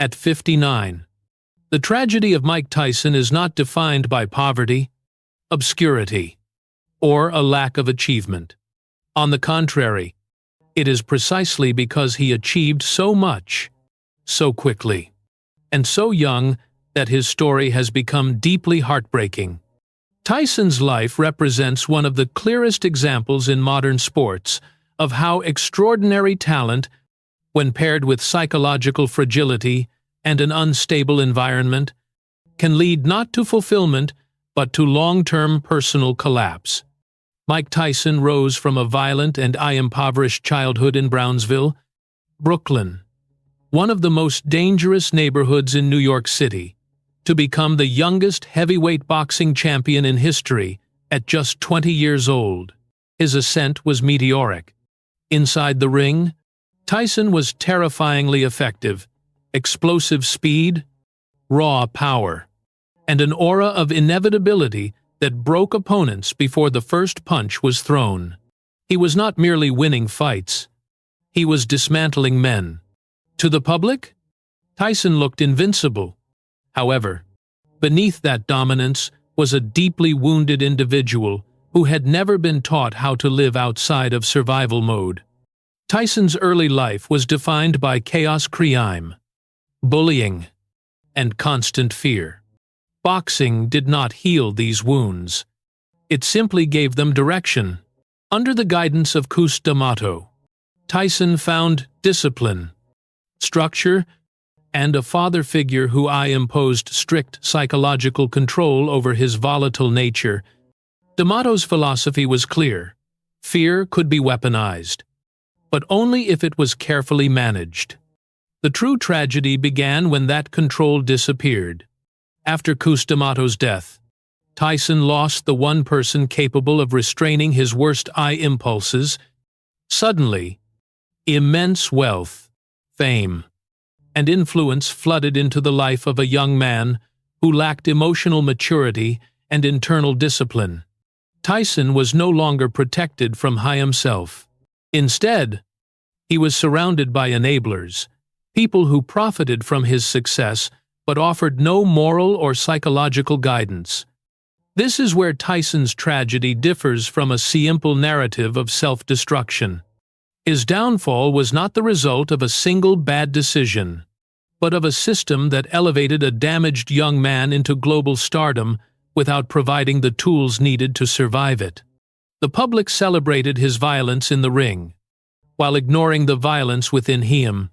At 59. The tragedy of Mike Tyson is not defined by poverty, obscurity, or a lack of achievement. On the contrary, it is precisely because he achieved so much, so quickly, and so young that his story has become deeply heartbreaking. Tyson's life represents one of the clearest examples in modern sports of how extraordinary talent, when paired with psychological fragility and an unstable environment, can lead not to fulfillment but to long-term personal collapse. Mike Tyson rose from a violent and impoverished childhood in Brownsville, Brooklyn, one of the most dangerous neighborhoods in New York City, to become the youngest heavyweight boxing champion in history at just 20 years old. His ascent was meteoric. Inside the ring, Tyson was terrifyingly effective, explosive speed, raw power, and an aura of inevitability that broke opponents before the first punch was thrown. He was not merely winning fights. He was dismantling men. To the public, Tyson looked invincible. However, beneath that dominance was a deeply wounded individual who had never been taught how to live outside of survival mode. Tyson's early life was defined by chaos, crime, bullying, and constant fear. Boxing did not heal these wounds. It simply gave them direction. Under the guidance of Cus D'Amato, Tyson found discipline, structure, and a father figure who imposed strict psychological control over his volatile nature. D'Amato's philosophy was clear: fear could be weaponized, but only if it was carefully managed. The true tragedy began when that control disappeared. After Cus D'Amato's death, Tyson lost the one person capable of restraining his worst impulses. Suddenly, immense wealth, fame, and influence flooded into the life of a young man who lacked emotional maturity and internal discipline. Tyson was no longer protected from himself. Instead, he was surrounded by enablers, people who profited from his success but offered no moral or psychological guidance. This is where Tyson's tragedy differs from a simple narrative of self-destruction. His downfall was not the result of a single bad decision, but of a system that elevated a damaged young man into global stardom without providing the tools needed to survive it. The public celebrated his violence in the ring, while ignoring the violence within him.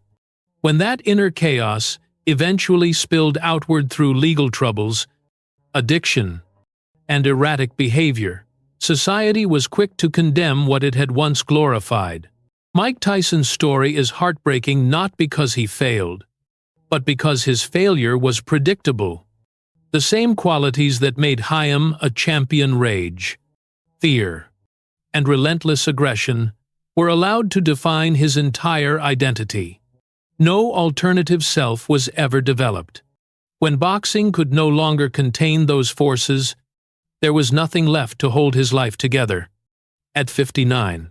When that inner chaos eventually spilled outward through legal troubles, addiction, and erratic behavior, society was quick to condemn what it had once glorified. Mike Tyson's story is heartbreaking not because he failed, but because his failure was predictable. The same qualities that made him a champion, rage, fear, and relentless aggression, were allowed to define his entire identity. No alternative self was ever developed. When boxing could no longer contain those forces, there was nothing left to hold his life together. At 59,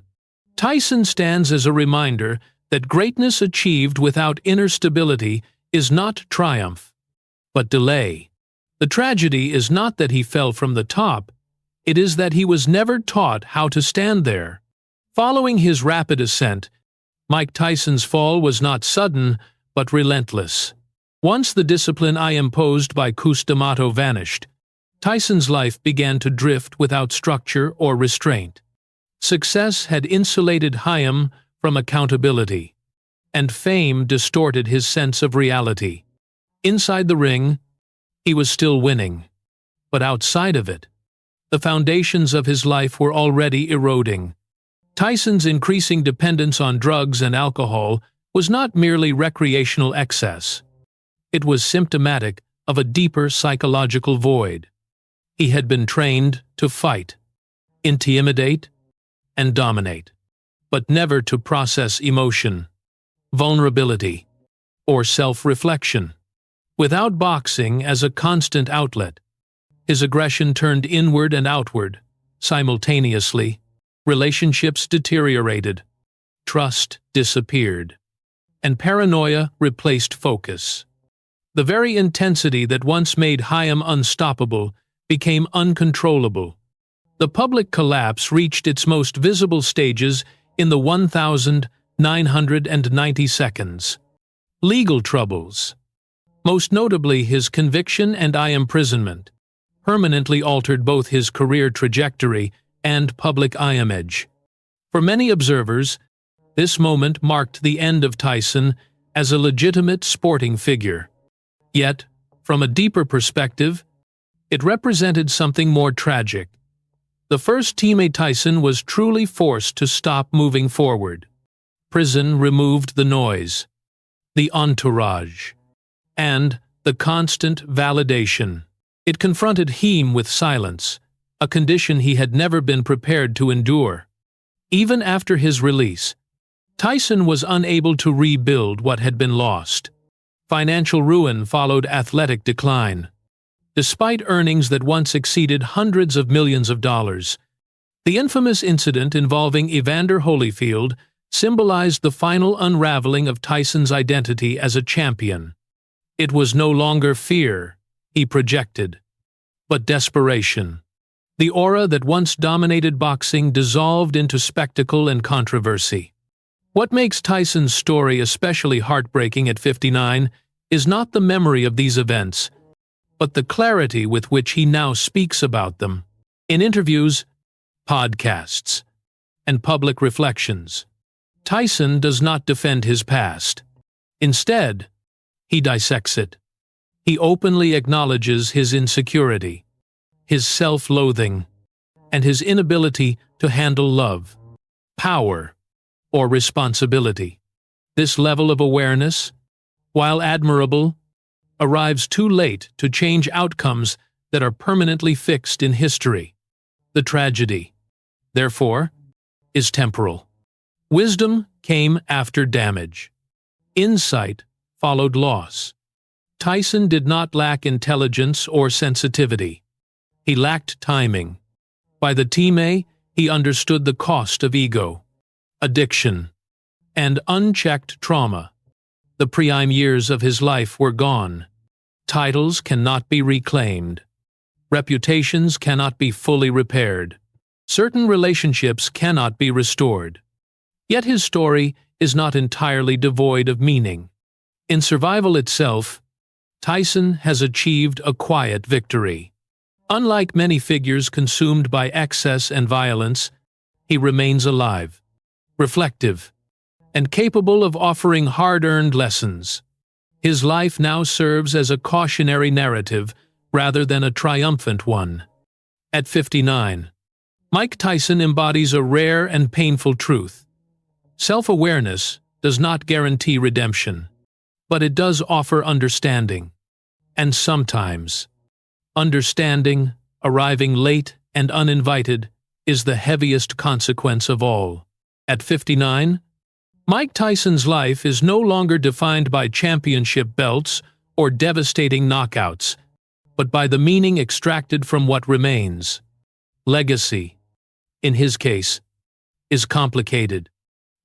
Tyson stands as a reminder that greatness achieved without inner stability is not triumph, but delay. The tragedy is not that he fell from the top, it is that he was never taught how to stand there. Following his rapid ascent, Mike Tyson's fall was not sudden, but relentless. Once the discipline imposed by Cus D'Amato vanished, Tyson's life began to drift without structure or restraint. Success had insulated him from accountability, and fame distorted his sense of reality. Inside the ring, he was still winning, but outside of it, the foundations of his life were already eroding. Tyson's increasing dependence on drugs and alcohol was not merely recreational excess. It was symptomatic of a deeper psychological void. He had been trained to fight, intimidate, and dominate, but never to process emotion, vulnerability, or self-reflection. Without boxing as a constant outlet, his aggression turned inward and outward, simultaneously. Relationships deteriorated, trust disappeared, and paranoia replaced focus. The very intensity that once made Chaim unstoppable became uncontrollable. The public collapse reached its most visible stages in the 1,990 seconds. Legal troubles, most notably his conviction and imprisonment, permanently altered both his career trajectory and public image. For many observers, this moment marked the end of Tyson as a legitimate sporting figure. Yet, from a deeper perspective, it represented something more tragic. The first teammate Tyson was truly forced to stop moving forward. Prison removed the noise, the entourage, and the constant validation. It confronted him with silence, a condition he had never been prepared to endure. Even after his release, Tyson was unable to rebuild what had been lost. Financial ruin followed athletic decline. Despite earnings that once exceeded hundreds of millions of dollars, the infamous incident involving Evander Holyfield symbolized the final unraveling of Tyson's identity as a champion. It was no longer fear he projected, but desperation. The aura that once dominated boxing dissolved into spectacle and controversy. What makes Tyson's story especially heartbreaking at 59 is not the memory of these events, but the clarity with which he now speaks about them. In interviews, podcasts, and public reflections, Tyson does not defend his past. Instead, he dissects it. He openly acknowledges his insecurity, his self-loathing, and his inability to handle love, power, or responsibility. This level of awareness, while admirable, arrives too late to change outcomes that are permanently fixed in history. The tragedy, therefore, is temporal. Wisdom came after damage. Insight followed loss. Tyson did not lack intelligence or sensitivity. He lacked timing. By the time, he understood the cost of ego, addiction, and unchecked trauma. The prime years of his life were gone. Titles cannot be reclaimed. Reputations cannot be fully repaired. Certain relationships cannot be restored. Yet his story is not entirely devoid of meaning. In survival itself, Tyson has achieved a quiet victory. Unlike many figures consumed by excess and violence, he remains alive, reflective, and capable of offering hard-earned lessons. His life now serves as a cautionary narrative rather than a triumphant one. At 59, Mike Tyson embodies a rare and painful truth. Self-awareness does not guarantee redemption, but it does offer understanding. And sometimes, understanding, arriving late and uninvited, is the heaviest consequence of all. At 59, Mike Tyson's life is no longer defined by championship belts or devastating knockouts, but by the meaning extracted from what remains. Legacy, in his case, is complicated.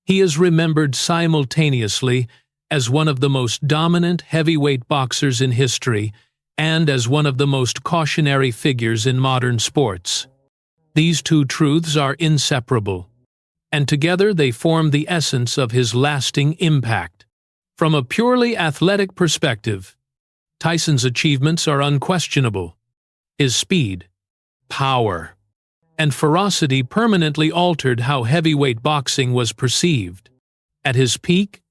He is remembered simultaneously as one of the most dominant heavyweight boxers in history and as one of the most cautionary figures in modern sports. These two truths are inseparable, and together they form the essence of his lasting impact. From a purely athletic perspective, Tyson's achievements are unquestionable. His speed, power, and ferocity permanently altered how heavyweight boxing was perceived. At his peak,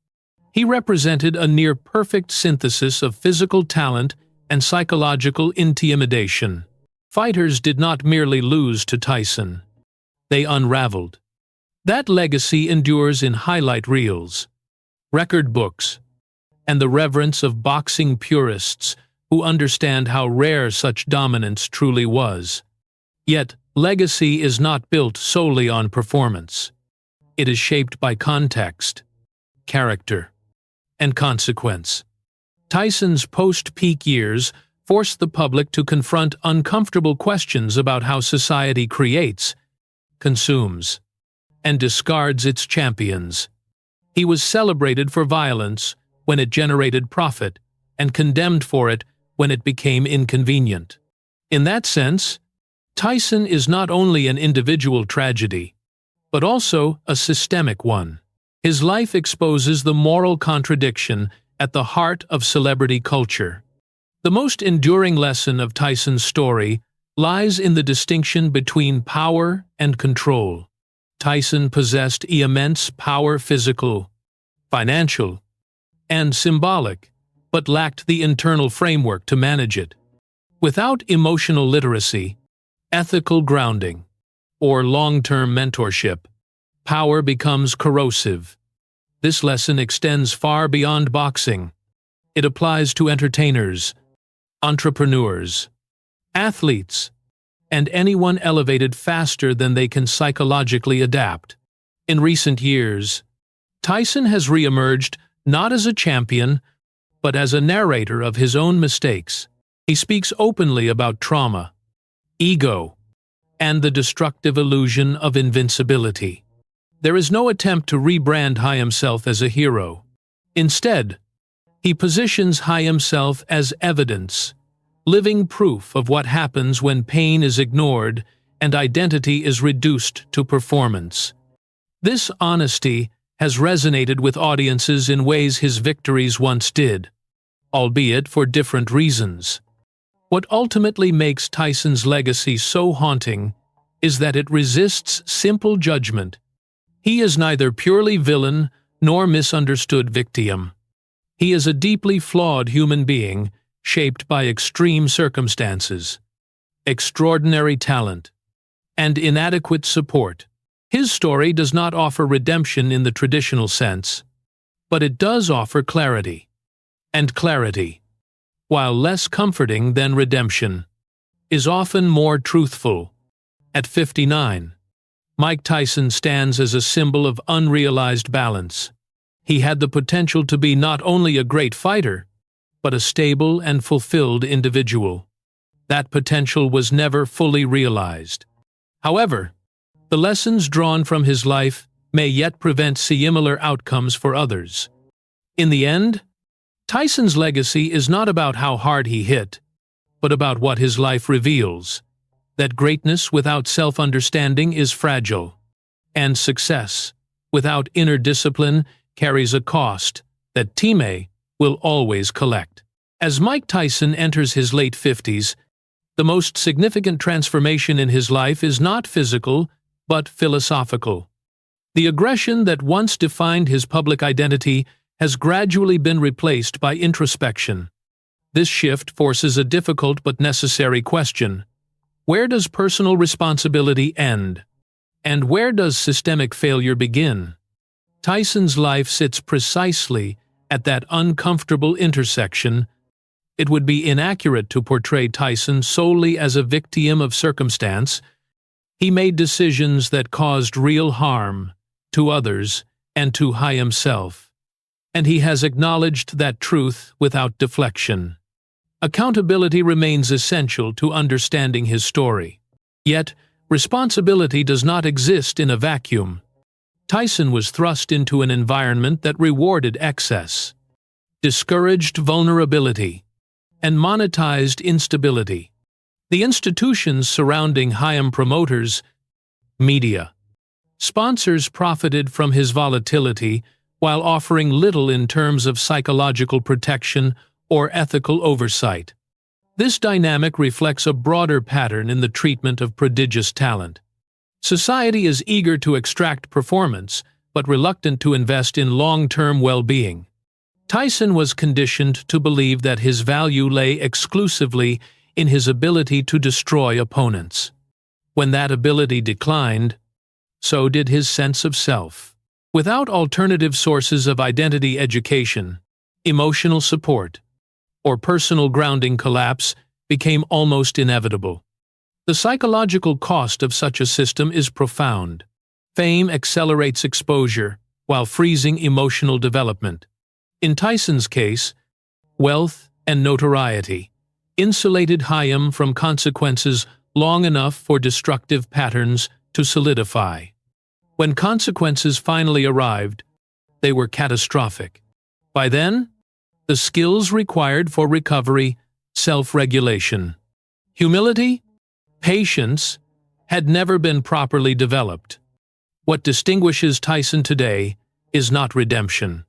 he represented a near-perfect synthesis of physical talent and psychological intimidation. Fighters did not merely lose to Tyson. They unraveled. That legacy endures in highlight reels, record books, and the reverence of boxing purists who understand how rare such dominance truly was. Yet, legacy is not built solely on performance. It is shaped by context, character, and consequence. Tyson's post-peak years forced the public to confront uncomfortable questions about how society creates, consumes, and discards its champions. He was celebrated for violence when it generated profit, and condemned for it when it became inconvenient. In that sense, Tyson is not only an individual tragedy, but also a systemic one. His life exposes the moral contradiction at the heart of celebrity culture. The most enduring lesson of Tyson's story lies in the distinction between power and control. Tyson possessed immense power, physical, financial, and symbolic, but lacked the internal framework to manage it. Without emotional literacy, ethical grounding, or long-term mentorship, power becomes corrosive. This lesson extends far beyond boxing. It applies to entertainers, entrepreneurs, athletes, and anyone elevated faster than they can psychologically adapt. In recent years, Tyson has re-emerged not as a champion, but as a narrator of his own mistakes. He speaks openly about trauma, ego, and the destructive illusion of invincibility. There is no attempt to rebrand himself as a hero. Instead, he positions himself as evidence, living proof of what happens when pain is ignored and identity is reduced to performance. This honesty has resonated with audiences in ways his victories once did, albeit for different reasons. What ultimately makes Tyson's legacy so haunting is that it resists simple judgment. He is neither purely villain nor misunderstood victim. He is a deeply flawed human being, shaped by extreme circumstances, extraordinary talent, and inadequate support. His story does not offer redemption in the traditional sense, but it does offer clarity. And clarity, while less comforting than redemption, is often more truthful. At 59, Mike Tyson stands as a symbol of unrealized balance. He had the potential to be not only a great fighter, but a stable and fulfilled individual. That potential was never fully realized. However, the lessons drawn from his life may yet prevent similar outcomes for others. In the end, Tyson's legacy is not about how hard he hit, but about what his life reveals: that greatness without self-understanding is fragile, and success without inner discipline carries a cost that time will always collect. As Mike Tyson enters his late 50s, the most significant transformation in his life is not physical, but philosophical. The aggression that once defined his public identity has gradually been replaced by introspection. This shift forces a difficult but necessary question: where does personal responsibility end? And where does systemic failure begin? Tyson's life sits precisely at that uncomfortable intersection. It would be inaccurate to portray Tyson solely as a victim of circumstance. He made decisions that caused real harm to others and to himself. And he has acknowledged that truth without deflection. Accountability remains essential to understanding his story. Yet, responsibility does not exist in a vacuum. Tyson was thrust into an environment that rewarded excess, discouraged vulnerability, and monetized instability. The institutions surrounding him, promoters, media, sponsors, profited from his volatility while offering little in terms of psychological protection or ethical oversight. This dynamic reflects a broader pattern in the treatment of prodigious talent. Society is eager to extract performance, but reluctant to invest in long-term well-being. Tyson was conditioned to believe that his value lay exclusively in his ability to destroy opponents. When that ability declined, so did his sense of self. Without alternative sources of identity, education, emotional support, or personal grounding, collapse became almost inevitable. The psychological cost of such a system is profound. Fame accelerates exposure while freezing emotional development. In Tyson's case, wealth and notoriety insulated him from consequences long enough for destructive patterns to solidify. When consequences finally arrived, they were catastrophic. By then, the skills required for recovery, self-regulation. Humility, patience, had never been properly developed. What distinguishes Tyson today is not redemption,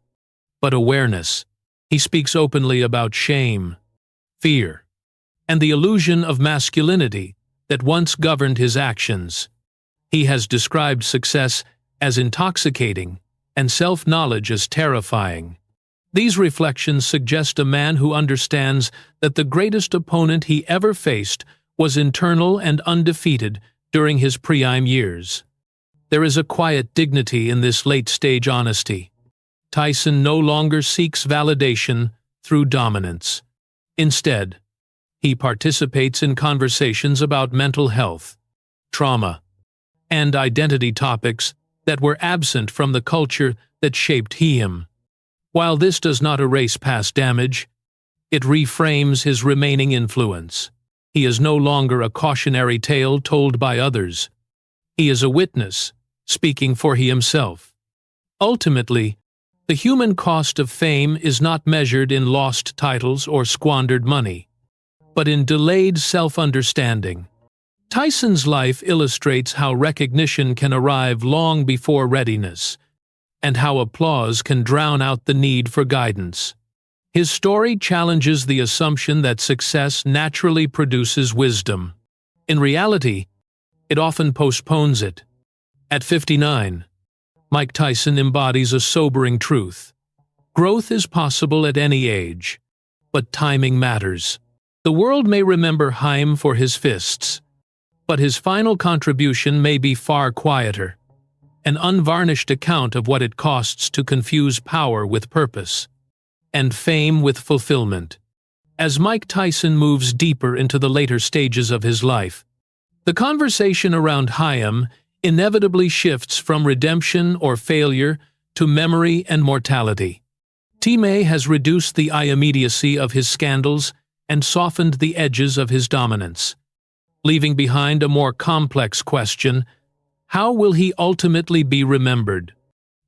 but awareness. He speaks openly about shame, fear, and the illusion of masculinity that once governed his actions. He has described success as intoxicating and self-knowledge as terrifying. These reflections suggest a man who understands that the greatest opponent he ever faced was internal and undefeated during his prime years. There is a quiet dignity in this late-stage honesty. Tyson no longer seeks validation through dominance. Instead, he participates in conversations about mental health, trauma, and identity topics that were absent from the culture that shaped him. While this does not erase past damage, it reframes his remaining influence. He is no longer a cautionary tale told by others. He is a witness, speaking for himself. Ultimately, the human cost of fame is not measured in lost titles or squandered money, but in delayed self-understanding. Tyson's life illustrates how recognition can arrive long before readiness, and how applause can drown out the need for guidance. His story challenges the assumption that success naturally produces wisdom. In reality, it often postpones it. At 59, Mike Tyson embodies a sobering truth. Growth is possible at any age, but timing matters. The world may remember Haim for his fists, but his final contribution may be far quieter, an unvarnished account of what it costs to confuse power with purpose, and fame with fulfillment. As Mike Tyson moves deeper into the later stages of his life, the conversation around Haim inevitably shifts from redemption or failure to memory and mortality. Time has reduced the immediacy of his scandals and softened the edges of his dominance, leaving behind a more complex question: how will he ultimately be remembered?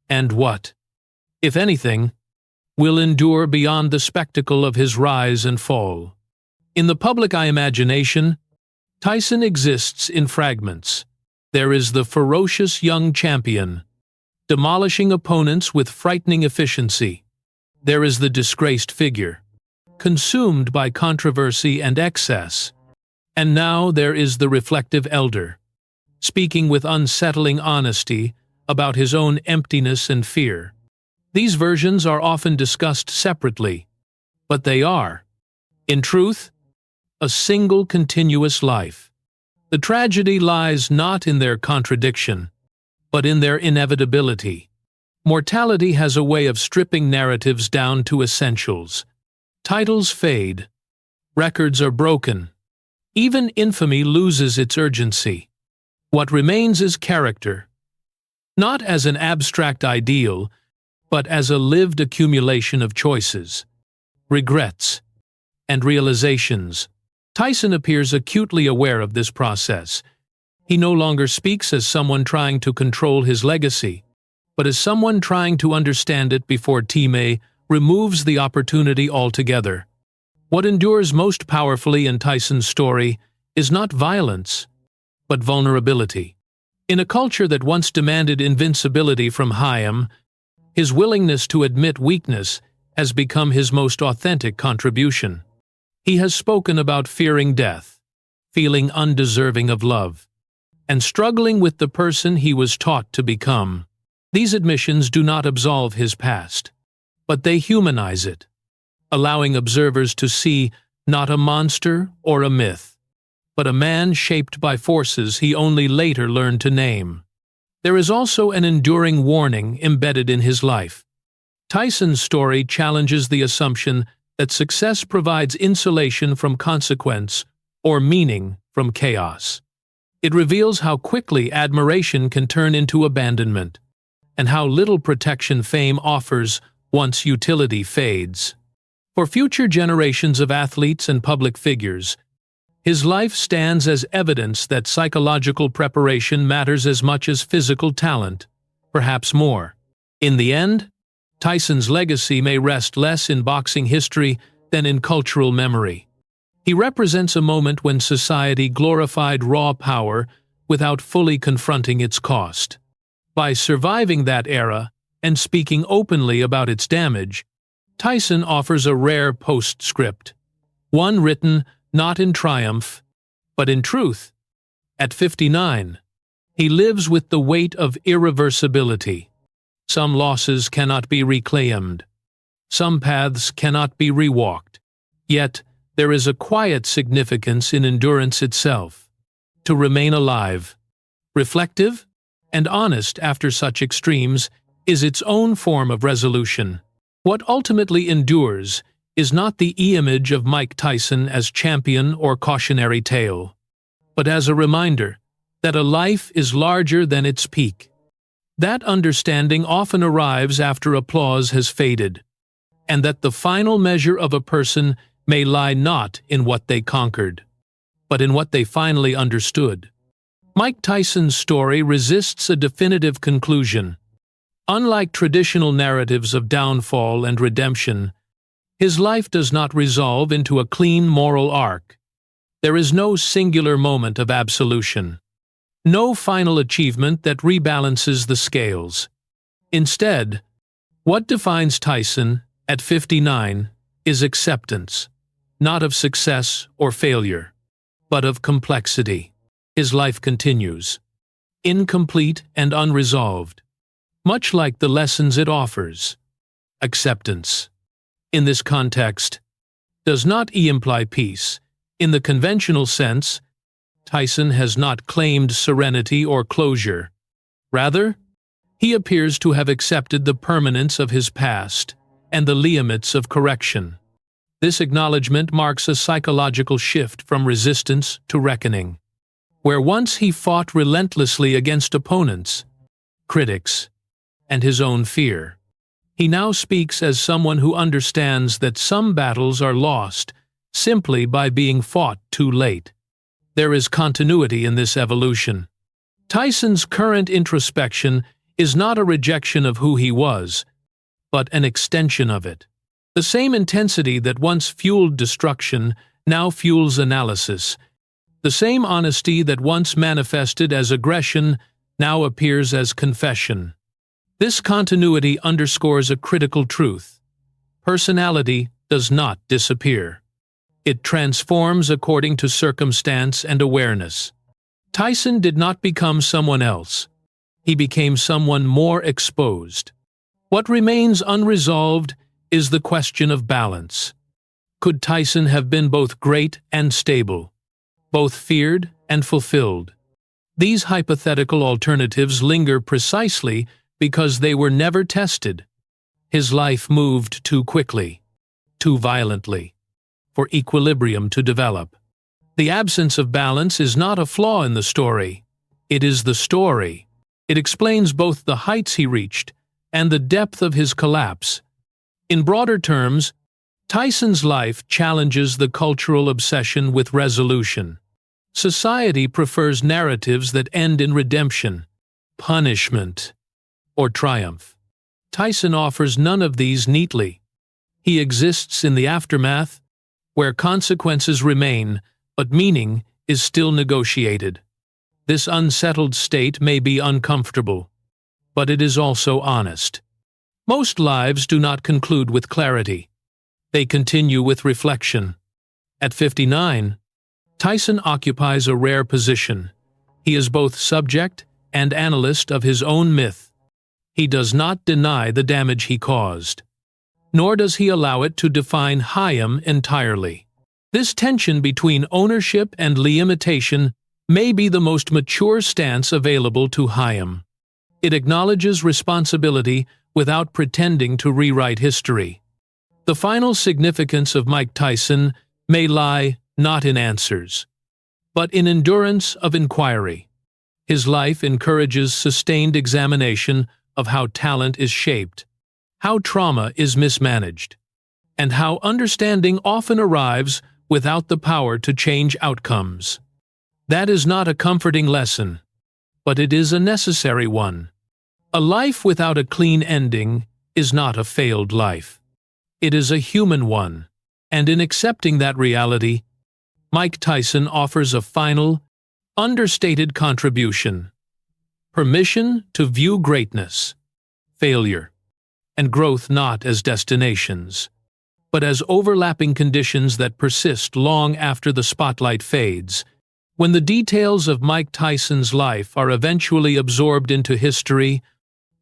And what, if anything, will endure beyond the spectacle of his rise and fall? In the public imagination, Tyson exists in fragments. There is the ferocious young champion, demolishing opponents with frightening efficiency. There is the disgraced figure, consumed by controversy and excess. And now there is the reflective elder, speaking with unsettling honesty about his own emptiness and fear. These versions are often discussed separately, but they are, in truth, a single continuous life. The tragedy lies not in their contradiction, but in their inevitability. Mortality has a way of stripping narratives down to essentials. Titles fade, records are broken, even infamy loses its urgency. What remains is character, not as an abstract ideal, but as a lived accumulation of choices, regrets, and realizations. Tyson appears acutely aware of this process. He no longer speaks as someone trying to control his legacy, but as someone trying to understand it before Time removes the opportunity altogether. What endures most powerfully in Tyson's story is not violence, but vulnerability. In a culture that once demanded invincibility from Haim, his willingness to admit weakness has become his most authentic contribution. He has spoken about fearing death, feeling undeserving of love, and struggling with the person he was taught to become. These admissions do not absolve his past, but they humanize it, allowing observers to see not a monster or a myth, but a man shaped by forces he only later learned to name. There is also an enduring warning embedded in his life. Tyson's story challenges the assumption that success provides insulation from consequence or meaning from chaos. It reveals how quickly admiration can turn into abandonment, and how little protection fame offers once utility fades. For future generations of athletes and public figures, his life stands as evidence that psychological preparation matters as much as physical talent, perhaps more. In the end, Tyson's legacy may rest less in boxing history than in cultural memory. He represents a moment when society glorified raw power without fully confronting its cost. By surviving that era and speaking openly about its damage, Tyson offers a rare postscript, one written not in triumph, but in truth. At 59, he lives with the weight of irreversibility. Some losses cannot be reclaimed. Some paths cannot be rewalked. Yet, there is a quiet significance in endurance itself. To remain alive, reflective, and honest after such extremes is its own form of resolution. What ultimately endures is not the image of Mike Tyson as champion or cautionary tale, but as a reminder that a life is larger than its peak. That understanding often arrives after applause has faded, and that the final measure of a person may lie not in what they conquered, but in what they finally understood. Mike Tyson's story resists a definitive conclusion. Unlike traditional narratives of downfall and redemption, his life does not resolve into a clean moral arc. There is no singular moment of absolution, no final achievement that rebalances the scales. Instead, what defines Tyson at 59 is acceptance, not of success or failure, but of complexity. His life continues, incomplete and unresolved, much like the lessons it offers. Acceptance, in this context, does not imply peace. In the conventional sense, Tyson has not claimed serenity or closure. Rather, he appears to have accepted the permanence of his past and the limits of correction. This acknowledgement marks a psychological shift from resistance to reckoning. Where once he fought relentlessly against opponents, critics, and his own fear, he now speaks as someone who understands that some battles are lost simply by being fought too late. There is continuity in this evolution. Tyson's current introspection is not a rejection of who he was, but an extension of it. The same intensity that once fueled destruction now fuels analysis. The same honesty that once manifested as aggression now appears as confession. This continuity underscores a critical truth. Personality does not disappear. It transforms according to circumstance and awareness. Tyson did not become someone else. He became someone more exposed. What remains unresolved is the question of balance. Could Tyson have been both great and stable, both feared and fulfilled? These hypothetical alternatives linger precisely because they were never tested. His life moved too quickly, too violently, for equilibrium to develop. The absence of balance is not a flaw in the story. It is the story. It explains both the heights he reached and the depth of his collapse. In broader terms, Tyson's life challenges the cultural obsession with resolution. Society prefers narratives that end in redemption, punishment, or triumph. Tyson offers none of these neatly. He exists in the aftermath, where consequences remain, but meaning is still negotiated. This unsettled state may be uncomfortable, but it is also honest. Most lives do not conclude with clarity. They continue with reflection. At 59, Tyson occupies a rare position. He is both subject and analyst of his own myth. He does not deny the damage he caused, nor does he allow it to define Chaim entirely. This tension between ownership and limitation may be the most mature stance available to Chaim. It acknowledges responsibility without pretending to rewrite history. The final significance of Mike Tyson may lie not in answers, but in endurance of inquiry. His life encourages sustained examination of how talent is shaped, how trauma is mismanaged, and how understanding often arrives without the power to change outcomes. That is not a comforting lesson, but it is a necessary one. A life without a clean ending is not a failed life. It is a human one, and in accepting that reality, Mike Tyson offers a final, understated contribution: permission to view greatness, failure, and growth not as destinations, but as overlapping conditions that persist long after the spotlight fades. When the details of Mike Tyson's life are eventually absorbed into history,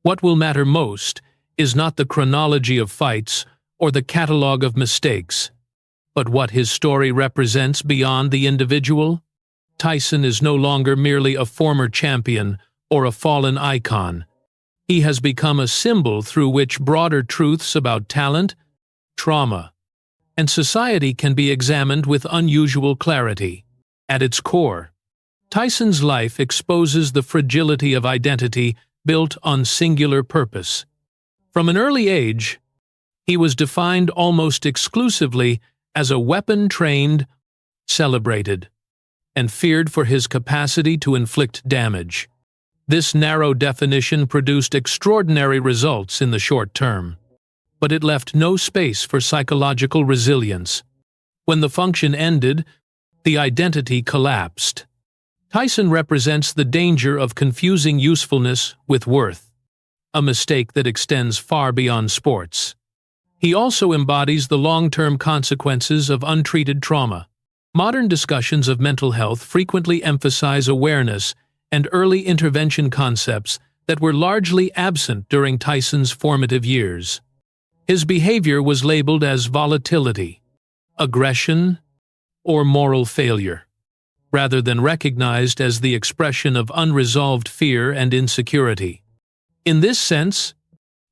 what will matter most is not the chronology of fights or the catalogue of mistakes, but what his story represents beyond the individual. Tyson is no longer merely a former champion or a fallen icon. He has become a symbol through which broader truths about talent, trauma, and society can be examined with unusual clarity. At its core, Tyson's life exposes the fragility of identity built on singular purpose. From an early age, he was defined almost exclusively as a weapon-trained, celebrated, and feared for his capacity to inflict damage. This narrow definition produced extraordinary results in the short term, but it left no space for psychological resilience. When the function ended, the identity collapsed. Tyson represents the danger of confusing usefulness with worth, a mistake that extends far beyond sports. He also embodies the long-term consequences of untreated trauma. Modern discussions of mental health frequently emphasize awareness and early intervention concepts that were largely absent during Tyson's formative years. His behavior was labeled as volatility, aggression, or moral failure, rather than recognized as the expression of unresolved fear and insecurity. In this sense,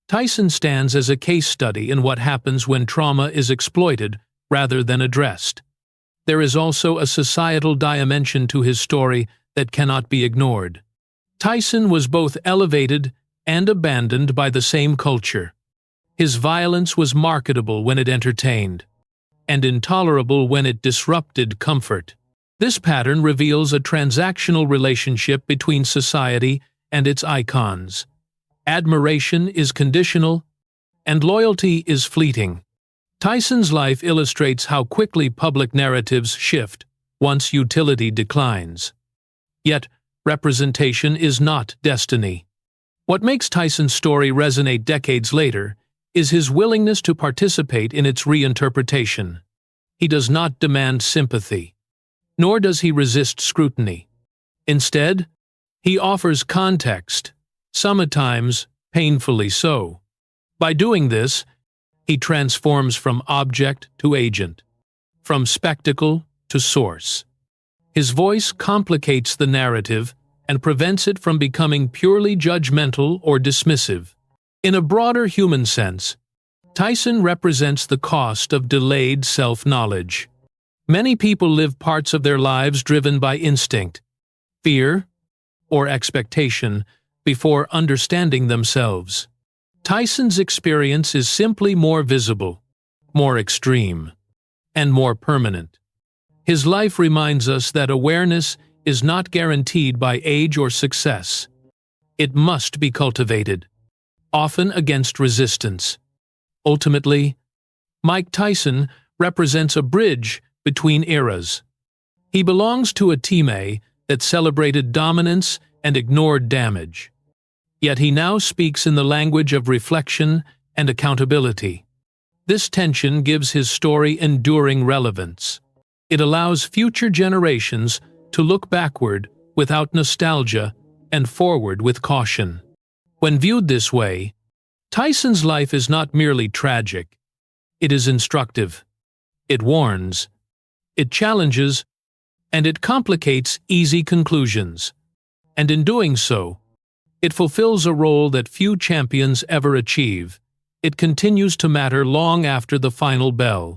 Tyson stands as a case study in what happens when trauma is exploited rather than addressed. There is also a societal dimension to his story that cannot be ignored. Tyson was both elevated and abandoned by the same culture. His violence was marketable when it entertained, and intolerable when it disrupted comfort. This pattern reveals a transactional relationship between society and its icons. Admiration is conditional, and loyalty is fleeting. Tyson's life illustrates how quickly public narratives shift once utility declines. Yet, representation is not destiny. What makes Tyson's story resonate decades later is his willingness to participate in its reinterpretation. He does not demand sympathy, nor does he resist scrutiny. Instead, he offers context, sometimes painfully so. By doing this, he transforms from object to agent, from spectacle to source. His voice complicates the narrative and prevents it from becoming purely judgmental or dismissive. In a broader human sense, Tyson represents the cost of delayed self-knowledge. Many people live parts of their lives driven by instinct, fear, or expectation before understanding themselves. Tyson's experience is simply more visible, more extreme, and more permanent. His life reminds us that awareness is not guaranteed by age or success. It must be cultivated, often against resistance. Ultimately, Mike Tyson represents a bridge between eras. He belongs to a team that celebrated dominance and ignored damage. Yet he now speaks in the language of reflection and accountability. This tension gives his story enduring relevance. It allows future generations to look backward without nostalgia and forward with caution. When viewed this way, Tyson's life is not merely tragic. It is instructive. It warns. It challenges, and it complicates easy conclusions. And in doing so, it fulfills a role that few champions ever achieve. It continues to matter long after the final bell.